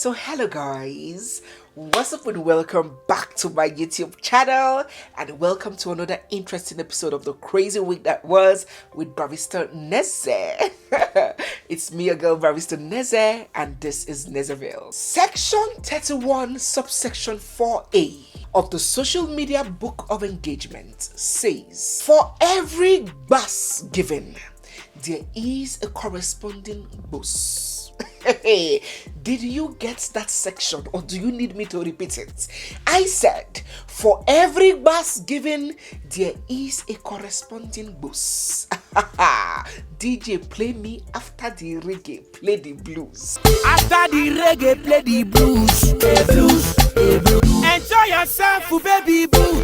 So hello guys, what's up and welcome back to my YouTube channel, and welcome to another interesting episode of the crazy week that was with Barrister Neze. It's me, your girl Barrister Neze, and this is Nezeville. Section 31 subsection 4A of the Social Media Book of Engagement says, for every bus given, there is a corresponding bus. Did you get that section, or do you need me to repeat it? I said, for every bus given, there is a corresponding bus. DJ, play me after the reggae, play the blues. After the reggae, play the blues. Blues. Enjoy yourself, baby boo.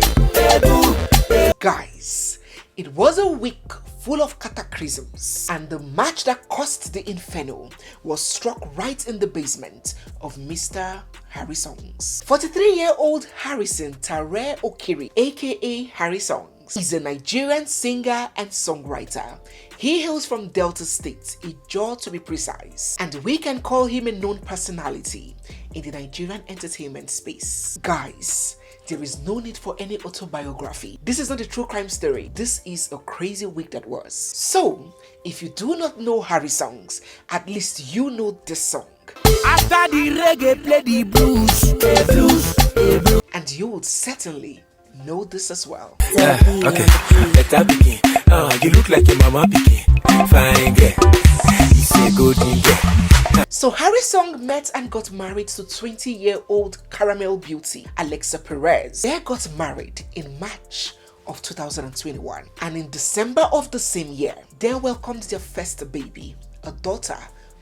Guys, it was a week full of cataclysms, and the match that caused the inferno was struck right in the basement of Mr. Harry Songs. 43-year-old Harrison Tare Okiri, aka Harry Songs, is a Nigerian singer and songwriter. He hails from Delta State, Ijaw to be precise, and we can call him a known personality in the Nigerian entertainment space. Guys, there is no need for any autobiography. This is not a true crime story. This is a crazy week that was. So, if you do not know Harry Songs, at least you know this song. After the reggae, play the blues. And you would certainly know this as well. Okay, better begin. You look like your mama begin. Fine girl. It's a good girl. So Harry Song met and got married to 20-year-old Caramel Beauty Alexa Perez. They got married in March of 2021, and in December of the same year, they welcomed their first baby, a daughter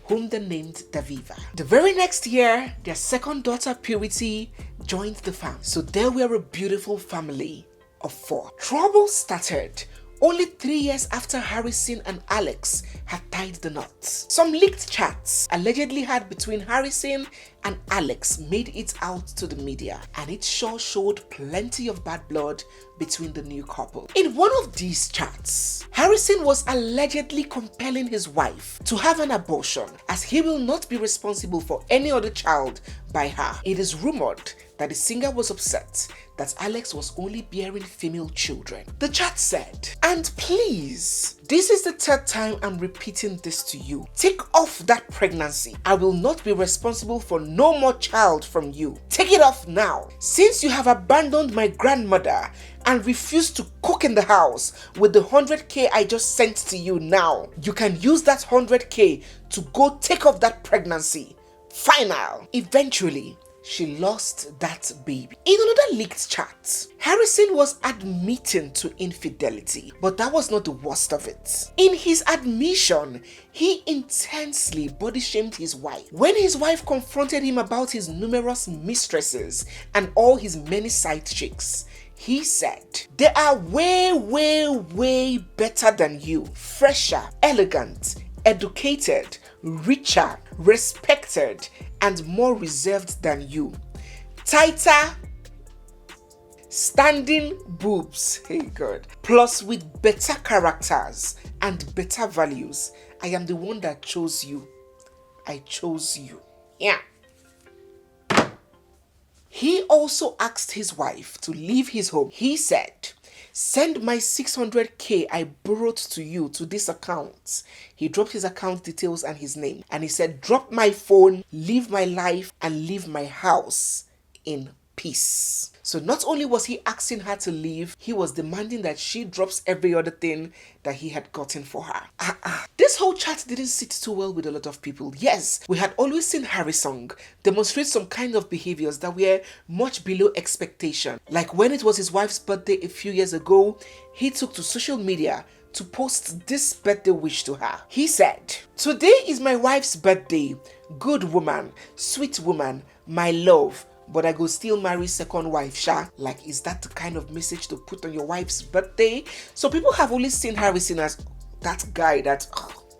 whom they named Daviva. The very next year, their second daughter Purity joined the family, so they were a beautiful family of 4. Trouble started only 3 years after Harrison and Alex had tied the knots. Some leaked chats allegedly had between Harrison and Alex made it out to the media, and it sure showed plenty of bad blood between the new couple. In one of these chats, Harrison was allegedly compelling his wife to have an abortion, as he will not be responsible for any other child by her. It is rumored that the singer was upset that Alex was only bearing female children. The chat said, and please, this is the 3rd time I'm repeating this to you. Take off that pregnancy. I will not be responsible for no more child from you. Take it off now. Since you have abandoned my grandmother and refused to cook in the house with the 100k I just sent to you now, you can use that 100k to go take off that pregnancy. Final. Eventually, she lost that baby. In another leaked chat, Harrison was admitting to infidelity, but that was not the worst of it. In his admission, he intensely body shamed his wife. When his wife confronted him about his numerous mistresses and all his many side chicks, he said, they are way better than you, fresher, elegant, educated, richer, respected, and more reserved than you. Tighter, standing boobs, hey God, plus with better characters and better values. I am the one that chose you. I chose you. Yeah. He also asked his wife to leave his home. He said, send my 600k I borrowed to you to this account. He dropped his account details and his name. And he said, drop my phone, leave my life, and leave my house in peace. So not only was he asking her to leave, he was demanding that she drops every other thing that he had gotten for her. This whole chat didn't sit too well with a lot of people. Yes, we had always seen Harry Song demonstrate some kind of behaviors that were much below expectation. Like when it was his wife's birthday a few years ago, he took to social media to post this birthday wish to her. He said, today is my wife's birthday. Good woman, sweet woman, my love. But I go still marry second wife, sha. Like, is that the kind of message to put on your wife's birthday? So people have only seen Harrison as that guy that...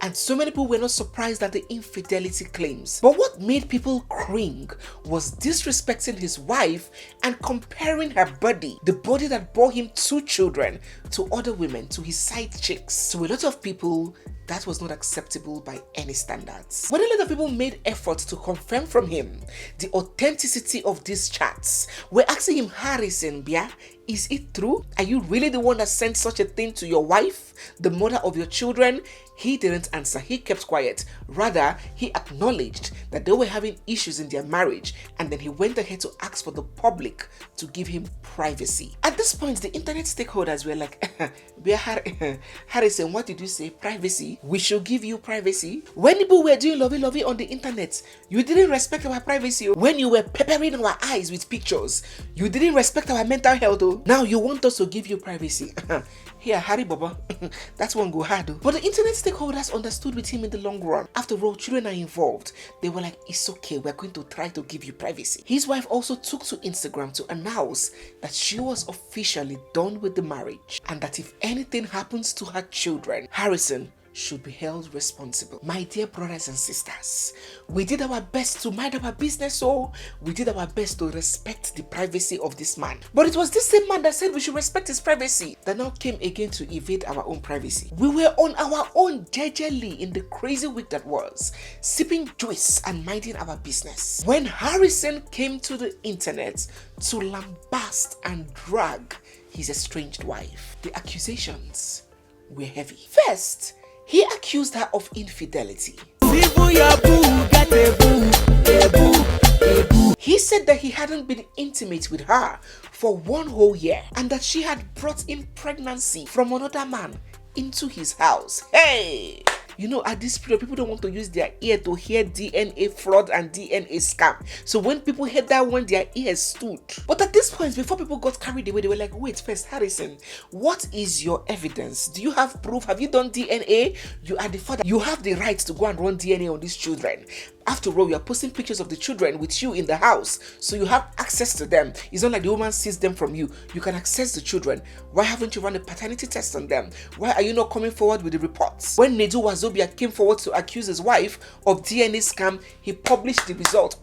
And so many people were not surprised at the infidelity claims. But what made people cringe was disrespecting his wife and comparing her body, the body that bore him 2 children, to other women, to his side chicks. So a lot of people that was not acceptable by any standards. When a lot of people made efforts to confirm from him the authenticity of these chats, we're asking him, Harrison, Bia, is it true? Are you really the one that sent such a thing to your wife, the mother of your children? He didn't answer. He kept quiet. Rather, he acknowledged that they were having issues in their marriage, and then he went ahead to ask for the public to give him privacy. At this point, the internet stakeholders were like, Harrison, what did you say? Privacy? We should give you privacy? When people were doing lovey-lovey on the internet, you didn't respect our privacy. When you were peppering our eyes with pictures, you didn't respect our mental health. Now you want us to give you privacy. Here, Harry Baba, that one go hard. But the internet stakeholders understood with him in the long run. After all, children are involved. They were like, it's okay, we're going to try to give you privacy. His wife also took to Instagram to announce that she was officially done with the marriage, and that if anything happens to her children, Harrison should be held responsible. My dear brothers and sisters, we did our best to mind our business, so we did our best to respect the privacy of this man. But it was this same man that said we should respect his privacy that now came again to evade our own privacy. We were on our own jejely in the crazy week that was, sipping juice and minding our business, when Harrison came to the internet to lambast and drag his estranged wife. The accusations were heavy. First, he accused her of infidelity. He said that he hadn't been intimate with her for 1 whole year, and that she had brought in pregnancy from another man into his house. Hey! You know, at this period, people don't want to use their ear to hear DNA fraud and DNA scam. So when people heard that one, their ears stood. But at this point, before people got carried away, they were like, wait, first, Harrison, what is your evidence? Do you have proof? Have you done DNA? You are the father. You have the right to go and run DNA on these children. After all, you are posting pictures of the children with you in the house, so you have access to them. It's not like the woman sees them from you. You can access the children. Why haven't you run a paternity test on them? Why are you not coming forward with the reports? When Nedu Wazobia came forward to accuse his wife of DNA scam, he published the result,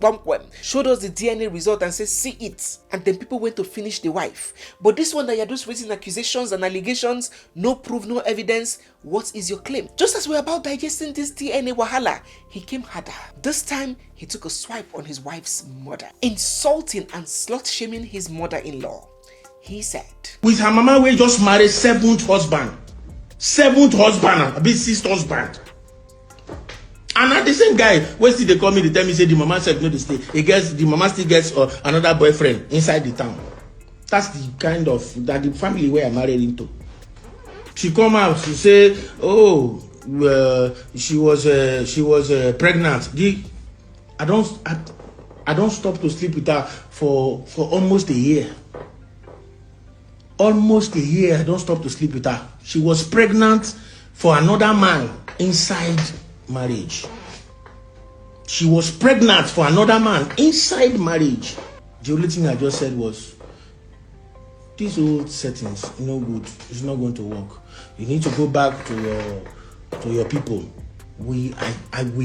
showed us the DNA result and said, see it. And then people went to finish the wife. But this one that you're just raising accusations and allegations, no proof, no evidence, what is your claim? Just as we're about digesting this DNA wahala, he came harder. This time, he took a swipe on his wife's mother, insulting and slut-shaming his mother-in-law. He said, with her mama, we just married 7th husband. 7th husband, a bit 6th husband. And at the same guy, when still they call me, they tell me, say the mama said no, they stay. The mama still gets another boyfriend inside the town. That's the kind of, that the family where I married into. She come out, she say, oh, she was pregnant. I don't stop to sleep with her for almost a year. Almost a year, I don't stop to sleep with her. She was pregnant for another man inside marriage. She was pregnant for another man inside marriage. The only thing I just said was, these old settings, no good. It's not going to work. You need to go back to your people. We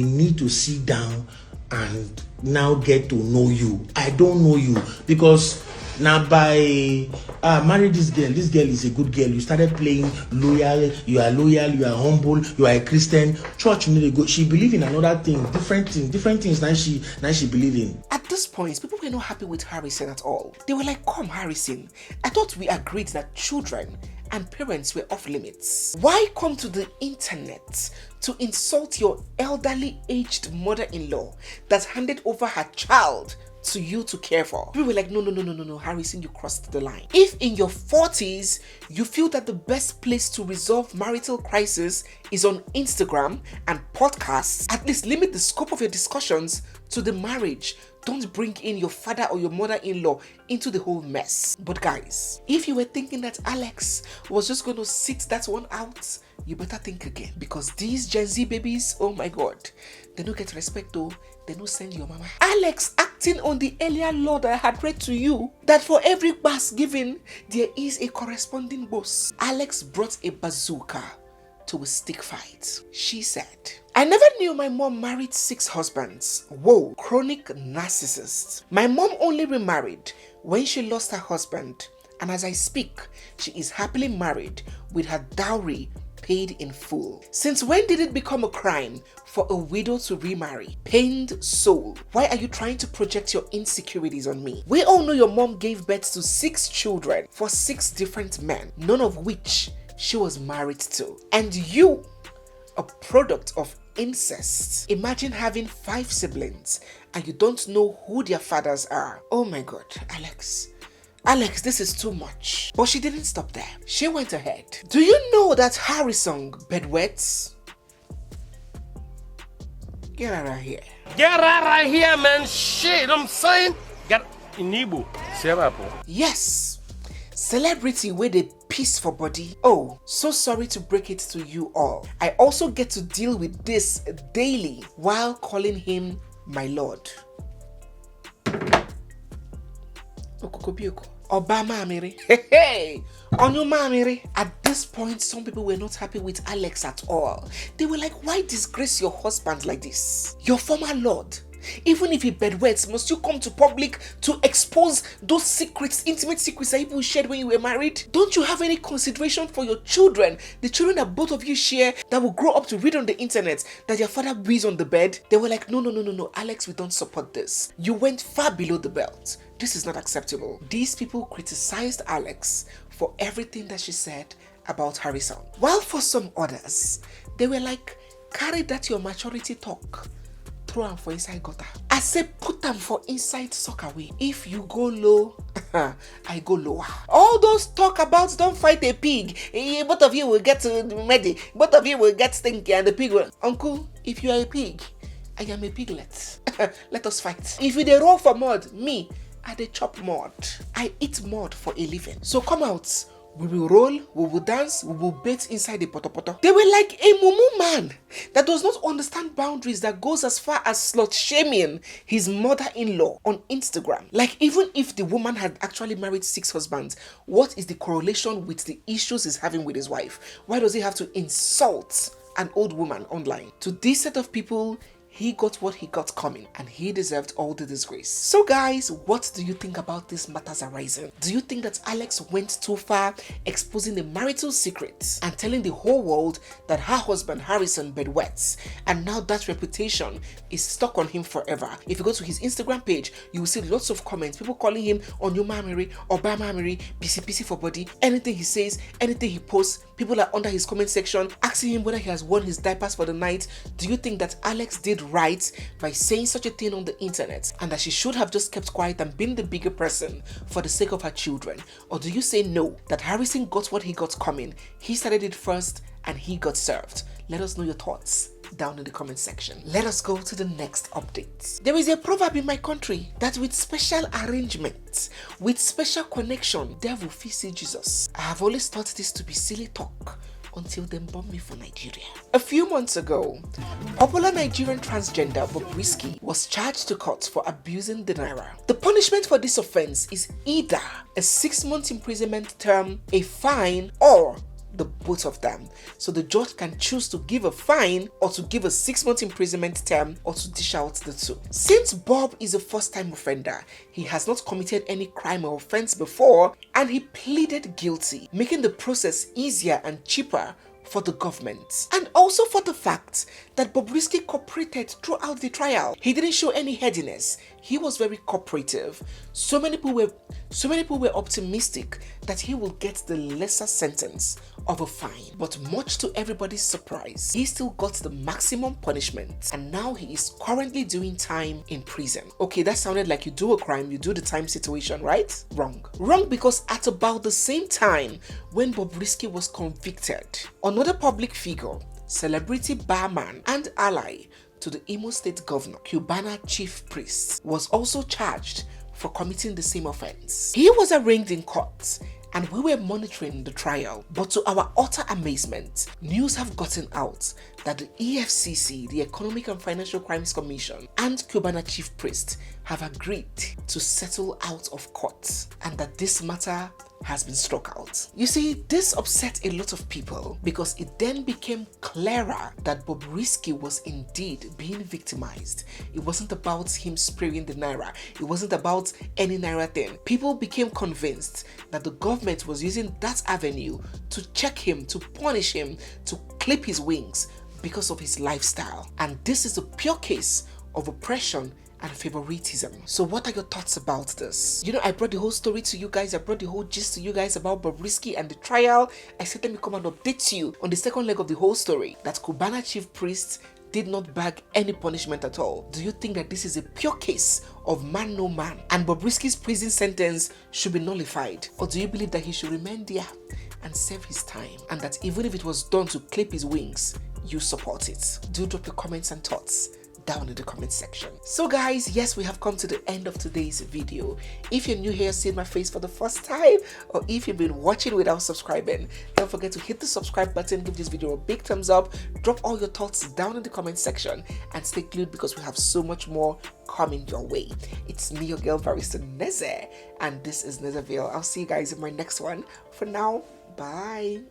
need to sit down and now get to know you. I don't know you because now by marry this girl. This girl is a good girl. You started playing loyal. You are loyal. You are humble. You are a Christian. Church, you need to go. She believe in another thing, different things. Now she believe in. At this point, people were not happy with Harrison at all. They were like, come Harrison, I thought we agreed that children and parents were off limits. Why come to the internet to insult your elderly aged mother-in-law that handed over her child to you to care for? We were like, no, Harrison, you crossed the line. If in your 40s, you feel that the best place to resolve marital crisis is on Instagram and podcasts, at least limit the scope of your discussions to the marriage. Don't bring in your father or your mother-in-law into the whole mess. But guys, if you were thinking that Alex was just going to sit that one out, you better think again. Because these Gen Z babies, oh my God, they don't get respect though. They don't send your mama. Alex acting on the earlier law that I had read to you, that for every bass given, there is a corresponding boss. Alex brought a bazooka to a stick fight. She said, I never knew my mom married 6 husbands. Whoa, chronic narcissist. My mom only remarried when she lost her husband, and as I speak, she is happily married with her dowry paid in full. Since when did it become a crime for a widow to remarry? Pained soul, why are you trying to project your insecurities on me? We all know your mom gave birth to 6 children for 6 different men, none of which she was married to. And you, a product of incest. Imagine having 5 siblings and you don't know who their fathers are. Oh my God, Alex, this is too much. But she didn't stop there. She went ahead. Do you know that Harry song Bedwets? Get out of here. Get out of here, man. Shit, I'm saying. Get in Igbo. Yes. Celebrity with a piece for body. Oh, so sorry to break it to you all. I also get to deal with this daily while calling him my lord. Obama Amiri. Hey, Onyuma Amiri. At this point, some people were not happy with Alex at all. They were like, why disgrace your husband like this? Your former lord. Even if he bedwets, must you come to public to expose those secrets, intimate secrets that people shared when you were married? Don't you have any consideration for your children? The children that both of you share that will grow up to read on the internet that your father beats on the bed? They were like, no, Alex, we don't support this. You went far below the belt. This is not acceptable. These people criticized Alex for everything that she said about Harrison. While for some others, they were like, carry that your maturity talk. Throw them for inside gutter. I say put them for inside sock away. If you go low, I go lower. All those talk about don't fight a pig. Both of you will get muddy. Both of you will get stinky and the pig will. Uncle, if you are a pig, I am a piglet. Let us fight. If you dey roll for mud, me, I dey chop mud. I eat mud for a living. So come out. We will roll, we will dance, we will bathe inside the poto. They were like a mumu man that does not understand boundaries, that goes as far as slut shaming his mother-in-law on Instagram. Like, even if the woman had actually married 6 husbands, what is the correlation with the issues he's having with his wife? Why does he have to insult an old woman online? To this set of people, he got what he got coming and he deserved all the disgrace. So guys, what do you think about these matters arising? Do you think that Alex went too far exposing the marital secrets and telling the whole world that her husband Harrison bedwets, and now that reputation is stuck on him forever? If you go to his Instagram page, you will see lots of comments, people calling him Onyuma Amiri, Obama Amiri, PC for body. Anything he says, anything he posts, people are under his comment section asking him whether he has worn his diapers for the night. Do you think that Alex did right by saying such a thing on the internet and that she should have just kept quiet and been the bigger person for the sake of her children? Or do you say no, that Harrison got what he got coming, he started it first and he got served? Let us know your thoughts down in the comment section. Let us go to the next update. There is a proverb in my country that with special arrangement, with special connection, devil fit see Jesus. I have always thought this to be silly talk until them bomb me for Nigeria. A few months ago, popular Nigerian transgender Bobrisky was charged to court for abusing the naira. The punishment for this offense is either a 6-month imprisonment term, a fine, or the both of them. So the judge can choose to give a fine or to give a 6-month imprisonment term or to dish out the two. Since Bob is a first-time offender, he has not committed any crime or offense before, and he pleaded guilty, making the process easier and cheaper for the government, and also for the fact that Bobrisky cooperated throughout the trial. He didn't show any headiness. He was very cooperative. So many people were optimistic that he will get the lesser sentence of a fine, but much to everybody's surprise, he still got the maximum punishment, and now he is currently doing time in prison. Okay, that sounded like you do a crime, you do the time situation, right? Wrong, because at about the same time when Bobrisky was convicted, another public figure, celebrity barman and ally to the Imo State Governor, Cubana chief priest, was also charged for committing the same offense. He was arraigned in court and we were monitoring the trial, but to our utter amazement, news have gotten out that the EFCC, the Economic and Financial Crimes Commission, and Cubana chief priest have agreed to settle out of court, and that this matter has been struck out. You see, this upset a lot of people because it then became clearer that Bobrisky was indeed being victimized. It wasn't about him spraying the naira. It wasn't about any naira thing. People became convinced that the government was using that avenue to check him, to punish him, to clip his wings because of his lifestyle. And this is a pure case of oppression and favoritism. So what are your thoughts about this? You know, I brought the whole story to you guys. I brought the whole gist to you guys about Bobrisky and the trial. I said, let me come and update you on the second leg of the whole story, that Cubana chief priest did not bag any punishment at all. Do you think that this is a pure case of man no man and Bobrisky's prison sentence should be nullified? Or do you believe that he should remain there and serve his time, and that even if it was done to clip his wings, you support it? Do drop your comments and thoughts down in the comment section. So guys, yes, we have come to the end of today's video. If you're new here, seeing my face for the first time, or if you've been watching without subscribing, don't forget to hit the subscribe button, give this video a big thumbs up, drop all your thoughts down in the comment section, and stay glued because we have so much more coming your way. It's me, your girl Barrister Neze, and this is Nezeville. I'll see you guys in my next one. For now, bye.